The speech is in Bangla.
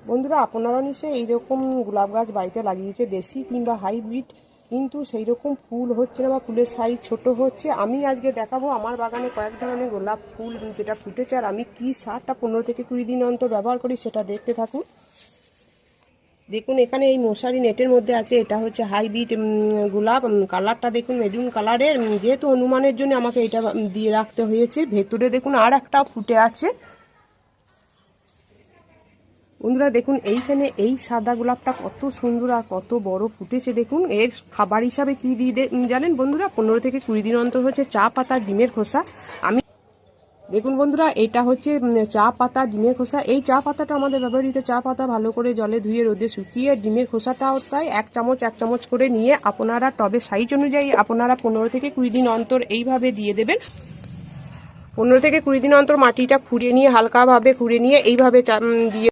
বন্ধুরা, আপনারা নিশ্চয়ই এইরকম গোলাপ গাছ বাড়িতে লাগিয়েছে, দেশি কিংবা হাইব্রিড, কিন্তু সেই রকম ফুল হচ্ছে না বা ফুলের সাইজ ছোট হচ্ছে। আমি আজকে দেখাবো আমার বাগানে কয়েক ধরনের গোলাপ ফুল যেটা ফুটেছে, আর আমি কি সারটা 15 থেকে 20 দিন অন্তর ব্যবহার করি সেটা দেখতে থাকুন। দেখুন, এখানে এই মশারি নেটের মধ্যে আছে, এটা হচ্ছে হাইব্রিড গোলাপ। কালারটা দেখুন মেরুন কালারের। যেহেতু অনুমানের জন্য আমাকে এটা দিয়ে রাখতে হয়েছে। ভেতরে দেখুন আর একটা ফুটে আছে। বন্ধুরা দেখুন, এইখানে এই সাদা গোলাপটা কত সুন্দর আর কত বড় ফুটেছে। দেখুন, এর খাবার হিসাবে কি দিয়ে জানেন বন্ধুরা? 15 থেকে 20 দিন অন্তর হচ্ছে চা পাতা, ডিমের খোসা। আমি দেখুন বন্ধুরা, এটা হচ্ছে চা পাতা, ডিমের খোসা। এই চা পাতাটা আমাদের ব্যবহৃত চা পাতা ভালো করে জলে ধুয়ে রোদে শুকিয়ে, ডিমের খোসাটাও তাই 1 চামচ করে নিয়ে আপনারা টবের সাইজ অনুযায়ী আপনারা 15 থেকে 20 দিন অন্তর এইভাবে দিয়ে দেবেন। 15 থেকে 20 দিন অন্তর মাটিটা খুঁড়ে নিয়ে, হালকাভাবে খুঁড়ে নিয়ে এইভাবে দিয়ে